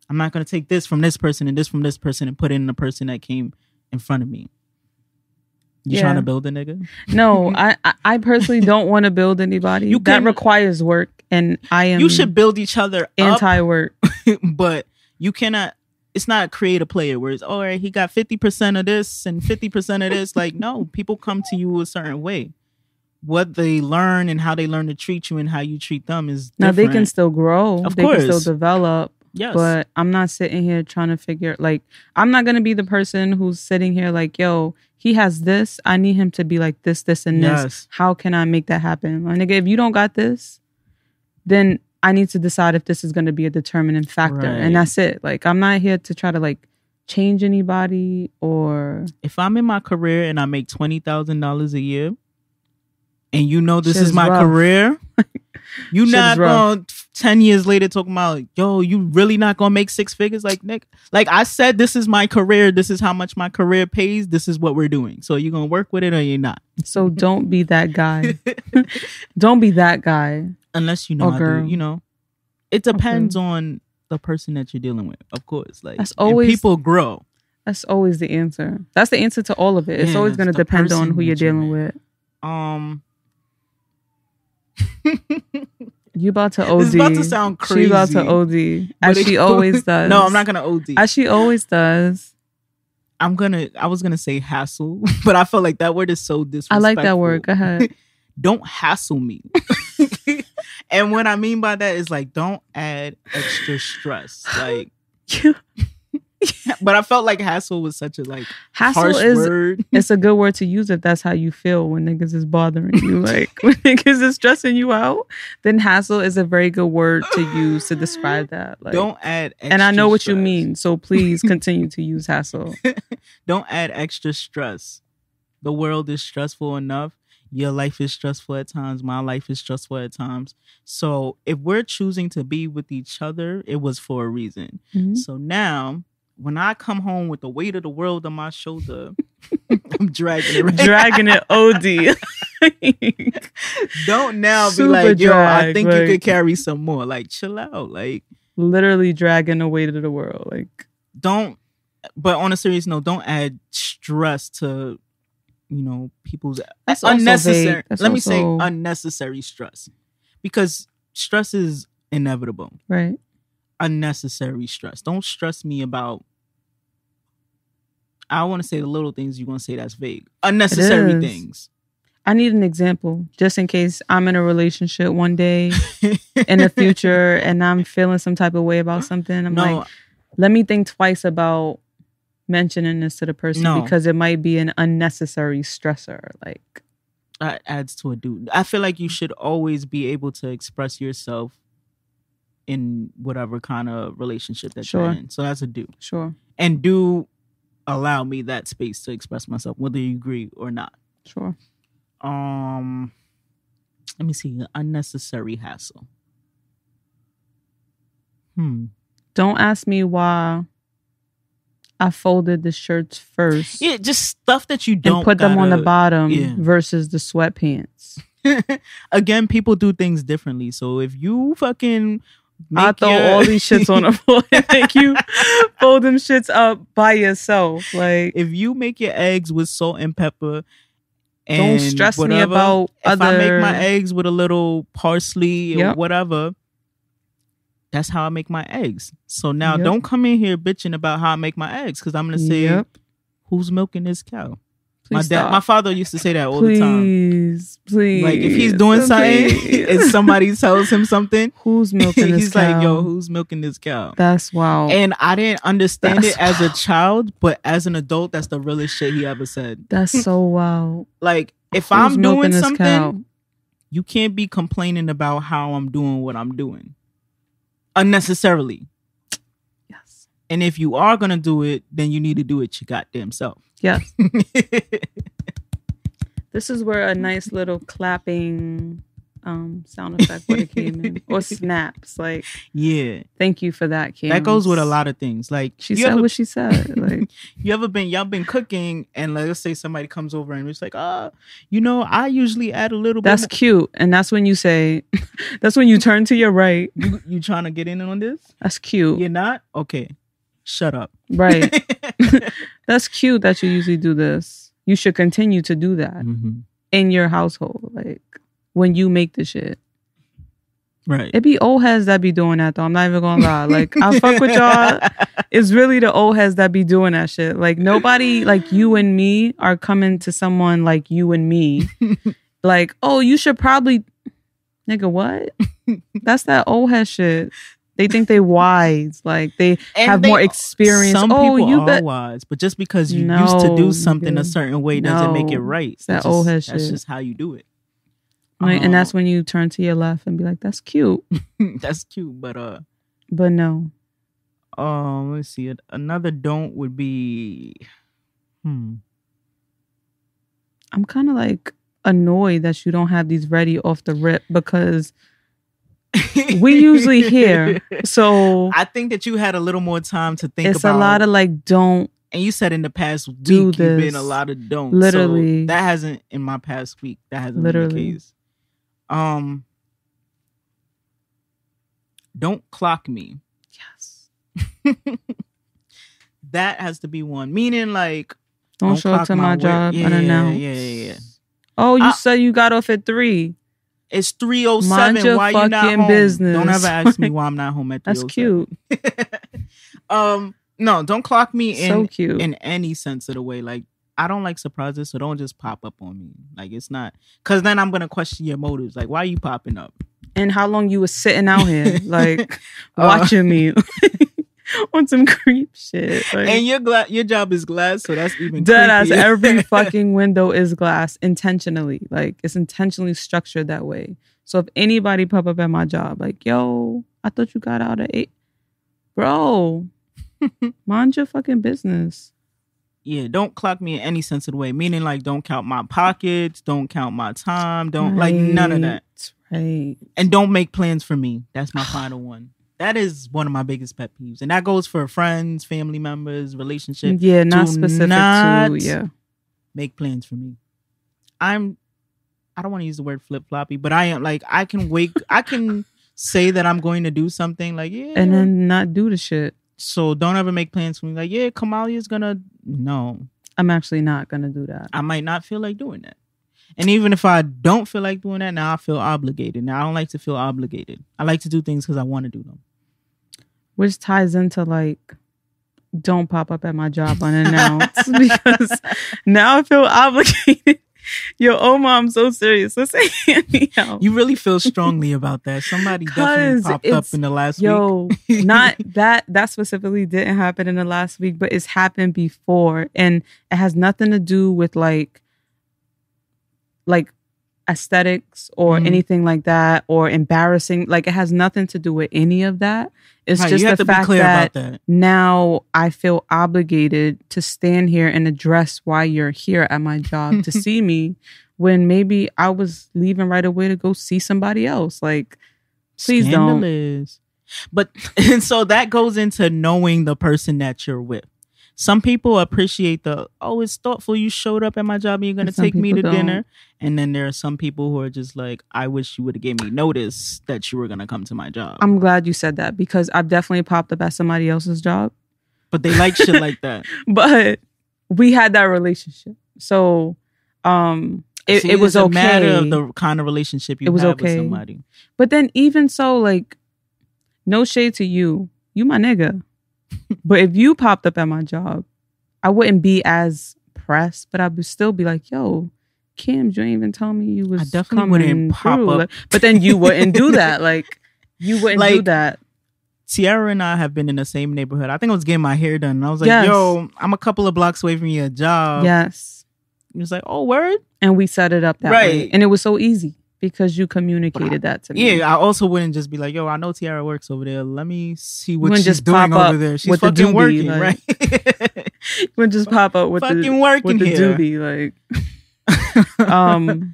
I'm not going to take this from this person and this from this person and put it in the person that came in front of me. You trying to build a nigga? No, I personally don't want to build anybody. That requires work, and I am. You should build each other anti-work, but you cannot. It's not create a player where it's, all right, he got 50% of this and 50% of this. Like, no, people come to you a certain way. What they learn and how they learn to treat you and how you treat them is different. Now, they can still grow. Of they course. Can still develop. Yes. But I'm not sitting here trying to figure, like, I'm not going to be the person who's sitting here like, yo, he has this. I need him to be like this, this, and this. How can I make that happen? Like, nigga, if you don't got this, then I need to decide if this is going to be a determining factor. Right. And that's it. Like, I'm not here to try to, like, change anybody or... If I'm in my career and I make $20,000 a year and you know this is my career, you not going 10 years later talking about, yo, you really not going to make six figures? Like, Nick, like I said, this is my career. This is how much my career pays. This is what we're doing. So you're going to work with it or you're not. So don't be that guy. Don't be that guy. Unless you know how to, you know, it depends on the person that you're dealing with, of course. Like, that's always, people grow. That's always the answer. That's the answer to all of it. It's always going to depend on who you're dealing with. You about to OD. It's about to sound crazy. She about to OD, as she always does. No, I'm not gonna OD. As she always does. I was gonna say hassle, but I felt like that word is so disrespectful. I like that word. Go ahead. Don't hassle me. And what I mean by that is like, don't add extra stress. Like, but I felt like hassle was such a harsh word. It's a good word to use if that's how you feel when niggas is bothering you. Like, when niggas is stressing you out, then hassle is a very good word to use to describe that. Like, don't add extra and I know what stress. you mean, so please continue to use hassle. Don't add extra stress. The world is stressful enough. Your life is stressful at times. My life is stressful at times. So if we're choosing to be with each other, it was for a reason. Mm-hmm. So now, when I come home with the weight of the world on my shoulder, I'm dragging it. Dragging it OD. Don't now be like, yo, I think you could carry some more. Like, chill out. Like, literally dragging the weight of the world. Like, don't. But on a serious note, don't add stress to, you know, people's unnecessary. Let me say unnecessary stress, because stress is inevitable. Right. Unnecessary stress. Don't stress me about. I want to say the little things. You're going to say that's vague. Unnecessary things. I need an example just in case I'm in a relationship one day in the future and I'm feeling some type of way about something. I'm like, let me think twice about mentioning this to the person because it might be an unnecessary stressor. Like, that adds to it, dude. I feel like you should always be able to express yourself in whatever kind of relationship that you're in. So that's a do. Sure. And do allow me that space to express myself, whether you agree or not. Sure. Let me see. Unnecessary hassle. Don't ask me why I folded the shirts first. Yeah, just stuff that you don't and put them on the bottom versus the sweatpants. Again, people do things differently. So if you fucking I throw all these shits on the floor and make you fold them shits up by yourself. Like, if you make your eggs with salt and pepper, and don't stress me about if I make my eggs with a little parsley or whatever, that's how I make my eggs. So now don't come in here bitching about how I make my eggs, because I'm gonna say, who's milking this cow? My father used to say that all the time. Please. Like, if he's doing something and somebody tells him something, who's milking this he's cow? Like, yo, who's milking this cow? That's wild. And I didn't understand it as a child, but as an adult, that's the realest shit he ever said. That's so wild. Like, if I'm doing something, You can't be complaining about how I'm doing what I'm doing unnecessarily. Yes. And if you are going to do it, then you need to do it your goddamn self. Yes. This is where a nice little clapping sound effect would have came in. Or snaps. Like, yeah. Thank you for that, Kim. That goes with a lot of things. Like, she said what she said. Like, y'all been cooking, and let's say somebody comes over and it's like, you know, I usually add a little bit. That's cute. And that's when you say, that's when you turn to your right. You trying to get in on this? That's cute. You're not? Okay. Shut up. Right. That's cute that you usually do this. You should continue to do that in your household. Like, when you make the shit. Right. It be old heads that be doing that though. I'm not even gonna lie. Like, I fuck with y'all. It's really the old heads that be doing that shit. Like, nobody like you and me are coming to someone like you and me. Like, oh, you should probably, nigga, what? That's that old head shit. They think they wise. Like, they have more experience. Some people are wise, but just because you used to do something a certain way doesn't make it right. It's that old head shit. That's just how you do it. Right, and that's when you turn to your left and be like, "That's cute." That's cute, but no. Let's see. Another don't would be, I'm kind of like annoyed that you don't have these ready off the rip because we usually hear. So I think that you had a little more time to think. It's a lot of like don't. And you said in the past week you've been a lot of don'ts. Literally, so that hasn't in my past week. That hasn't been the case. Don't clock me. Yes. That has to be one. Meaning like don't show up to my job unannounced. Yeah. Oh, you said you got off at 3. It's 3:07. Mind your why you not home? Business. Don't ever ask me why I'm not home at 3:07. That's cute. No, don't clock me in any sense of the way. Like, I don't like surprises, so don't just pop up on me. Like, it's not, because then I'm gonna question your motives. Like, why are you popping up? And how long you was sitting out here, like watching me on some creep shit. Like, and your job is glass, so that's even dead ass. Every fucking window is glass intentionally. Like, it's intentionally structured that way. So if anybody pop up at my job, like, yo, I thought you got out at 8, bro. Mind your fucking business. Yeah, don't clock me in any sense of the way. Meaning, like, don't count my pockets, don't count my time, don't like none of that. Right. And don't make plans for me. That's my final one. That is one of my biggest pet peeves, and that goes for friends, family members, relationships. Yeah, not specific to make plans for me. I don't want to use the word flip floppy, but I am like I can say that I'm going to do something like and then not do the shit. So don't ever make plans for me. Like, Kamalia's gonna... No. I'm actually not gonna do that. I might not feel like doing that. And even if I don't feel like doing that, now I feel obligated. Now I don't like to feel obligated. I like to do things because I want to do them. Which ties into like, don't pop up at my job unannounced. Because now I feel obligated. Yo, Oma, I'm so serious. Let's hear me out. You really feel strongly about that. Somebody definitely popped up in the last week. Not that specifically didn't happen in the last week, but it's happened before. And it has nothing to do with like aesthetics or anything like that, or embarrassing. Like, it has nothing to do with any of that. It's just the fact that now I feel obligated to stand here and address why you're here at my job to see me, when maybe I was leaving right away to go see somebody else. Like, please don't. But and so that goes into knowing the person that you're with. Some people appreciate it's thoughtful. You showed up at my job and you're going to take me to dinner. And then there are some people who are just like, I wish you would have gave me notice that you were going to come to my job. I'm glad you said that, because I've definitely popped up at somebody else's job. But they like shit like that. But we had that relationship. So it was okay. It's a matter of the kind of relationship you have with somebody. But then even so, like, no shade to you. You my nigga. But if you popped up at my job, I wouldn't be as pressed, but I would still be like, yo, Kim, you ain't even tell me you was I definitely wouldn't pop up. Like, but then you wouldn't do that. Like, you wouldn't do that. Tiara and I have been in the same neighborhood. I think I was getting my hair done. And I was like, yo, I'm a couple of blocks away from your job. Yes. He was like, oh, word? And we set it up that way. And it was so easy. because you communicated that to me. Yeah, I also wouldn't just be like, yo, I know Tiara works over there. Let me see what wouldn't she's just doing pop up over there. She's with the fucking doobie, working, like- right? You wouldn't just pop up with Fucking the working with the here. doobie, like.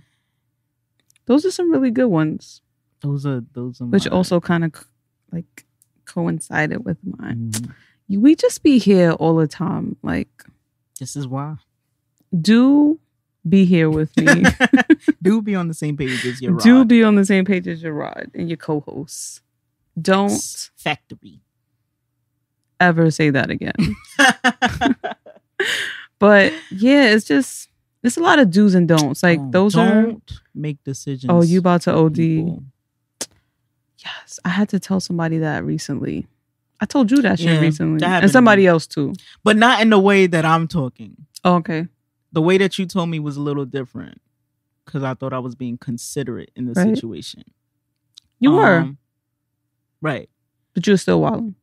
Those are some really good ones, Those are which mine. also kind of like coincided with mine. Mhm. We just be here all the time. Like, This is why. do be here with me. Do be on the same page as your Rod. Do be on the same page as your Rod and your co-hosts. Don't Factory. ever say that again. But yeah, it's a lot of do's and don'ts. Like don't make decisions. Oh, you about to for OD? people. Yes, I had to tell somebody that recently. I told you that shit Yeah, recently, that happened and to somebody me. else too. But not in the way that I'm talking. Oh, okay, The way that you told me was a little different because I thought I was being considerate in the Right. situation. you were, Right. but you're still wilding.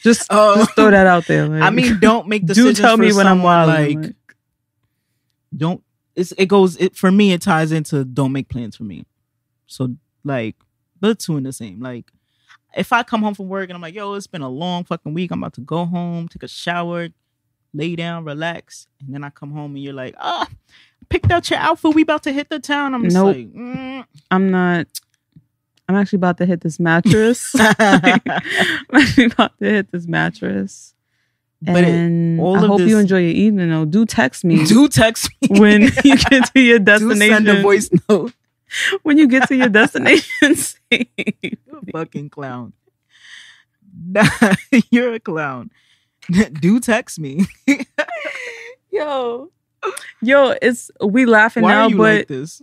just Oh. throw that out there. Like, I mean, don't make do decisions tell me for when I'm someone, wilding. like, don't. For me. It ties into don't make plans for me. So like the two in the same. Like if I come home from work and I'm like, yo, it's been a long fucking week. I'm about to go home, take a shower, lay down, relax, and then I come home and you're like, picked out your outfit. We about to hit the town. I'm just Nope. like, I'm not. I'm actually about to hit this mattress. I'm actually about to hit this mattress. But And all I of hope you this- enjoy your evening. Though, do text me do text me when you get to your do destination. send a voice note. When you get to your destination, say, You're a fucking clown. Nah, you're a clown. Do text me. yo, it's we laughing Why now, are you but like this?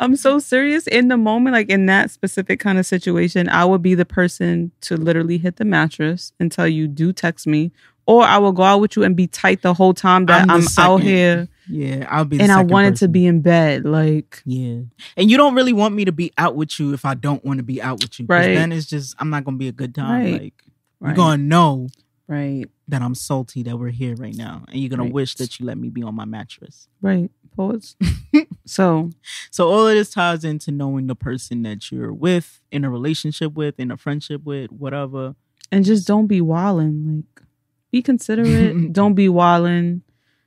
I'm so serious in the moment. Like in that specific kind of situation, I would be the person to literally hit the mattress and tell you, do text me. Or I will go out with you and be tight the whole time that I'm the I'm out second. here Yeah, I'll be the and I second wanted to person. be in bed. Like, Yeah. And you don't really want me to be out with you if I don't want to be out with you. 'Cause Right. then it's just, I'm not going to be a good time. Right. Like, right, you're going to know right, that I'm salty that we're here right now. And you're going Right. to wish that you let me be on my mattress. right. Pause. So, So all of this ties into knowing the person that you're with, in a relationship with, in a friendship with, whatever. and just don't be wildin'. Like, be considerate. Don't be wildin'.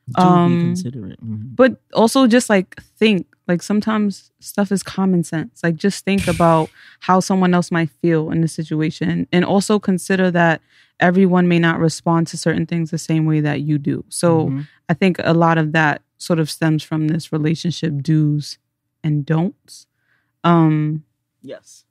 Do be Um, considerate. Mhm. But also just like think, like sometimes stuff is common sense. Like just think about how someone else might feel in the situation. And also consider that everyone may not respond to certain things the same way that you do. So Mhm. I think a lot of that sort of stems from this relationship do's and don'ts. Yes.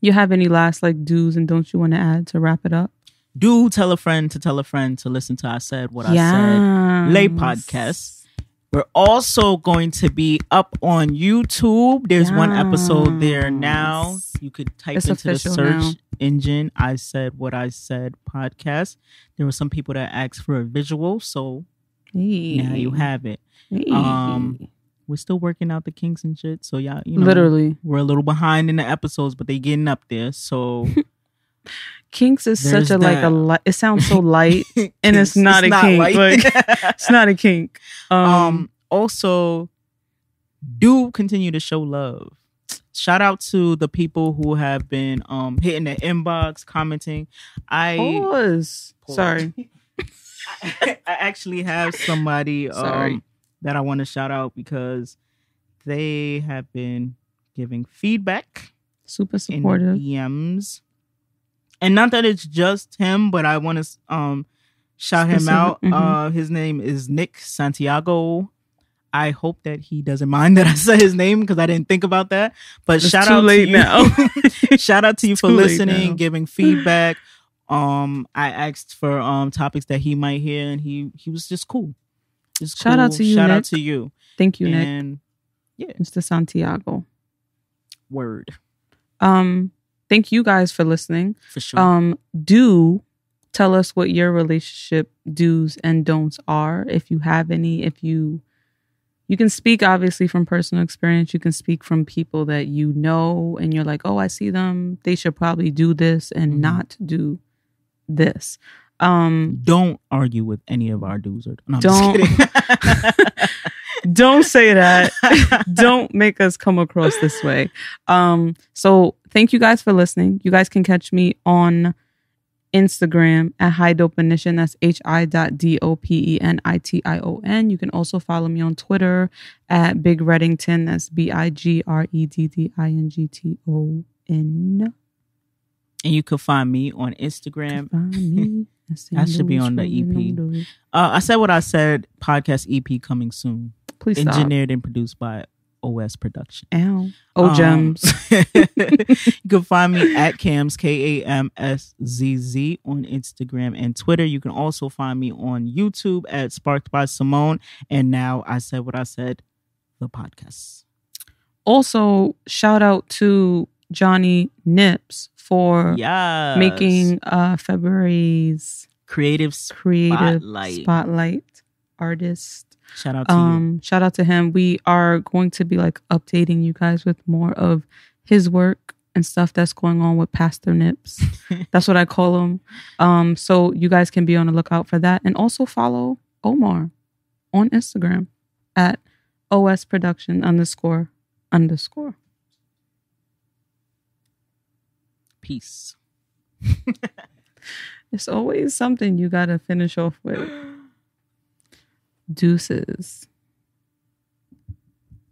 You have any last like do's and don'ts you want to add to wrap it up? Do tell a friend to listen to I Said What I Said. Lay podcast. We're also going to be up on YouTube. There's one episode there now. You could type It's into the official search now. engine, I Said What I Said podcast. There were some people that asked for a visual, so Hey. now you have it. Hey. We're still working out the kinks and shit. So y'all, you know, Literally. we're a little behind in the episodes, but they getting up there. So Kinks is There's such a like a that. light. It sounds so light, and it's Kinks, not a kink. light. Like it's not a kink. Also, do continue to show love. Shout out to the people who have been hitting the inbox, commenting. Pause. Pause. Sorry. I actually have somebody Sorry. that I want to shout out because they have been giving feedback Super in supportive. DMs. And not that it's just him, but I want to shout him Specific- out. mhm. His name is Nick Santiago. I hope that he doesn't mind that I said his name because I didn't think about that. But It's shout too out late to you. now. Shout out to you for too late listening, now. giving feedback. I asked for topics that he might hear, and he was just cool. Just Shout out cool. to you, Shout out Nick. to you. Thank you, Nick. And Mr. Santiago. word Thank you guys for listening. for sure. Do tell us what your relationship do's and don'ts are, if you have any. If you can speak obviously from personal experience. You can speak from people that you know, and you're like, oh, I see them. They should probably do this and Mhm. not do this. Don't argue with any of our dudes. No, I'm don't- just kidding. Don't say that. Don't make us come across this way. So thank you guys for listening. You guys can catch me on Instagram at High Dopenition. That's HI.DOPENITION. You can also follow me on Twitter at Big Reddington. That's BIGREDDINGTON. And you can find me on Instagram. That should be on the EP. I Said What I Said podcast EP coming soon. Please stop. Engineered and produced by OS Production. Ow. Gems. You can find me at Cams, KAMSZZ on Instagram and Twitter. You can also find me on YouTube at Sparked by Simone. And now I Said What I Said, the podcast. Also, shout out to Johnny Nips for making February's creative spotlight artist. Shout out to you. Shout out to him. We are going to be like updating you guys with more of his work and stuff that's going on with Pastor Nips. That's what I call him. So you guys can be on the lookout for that. And also follow Omar on Instagram at OSProduction__. Peace. It's always something you gotta finish off with. Deuces.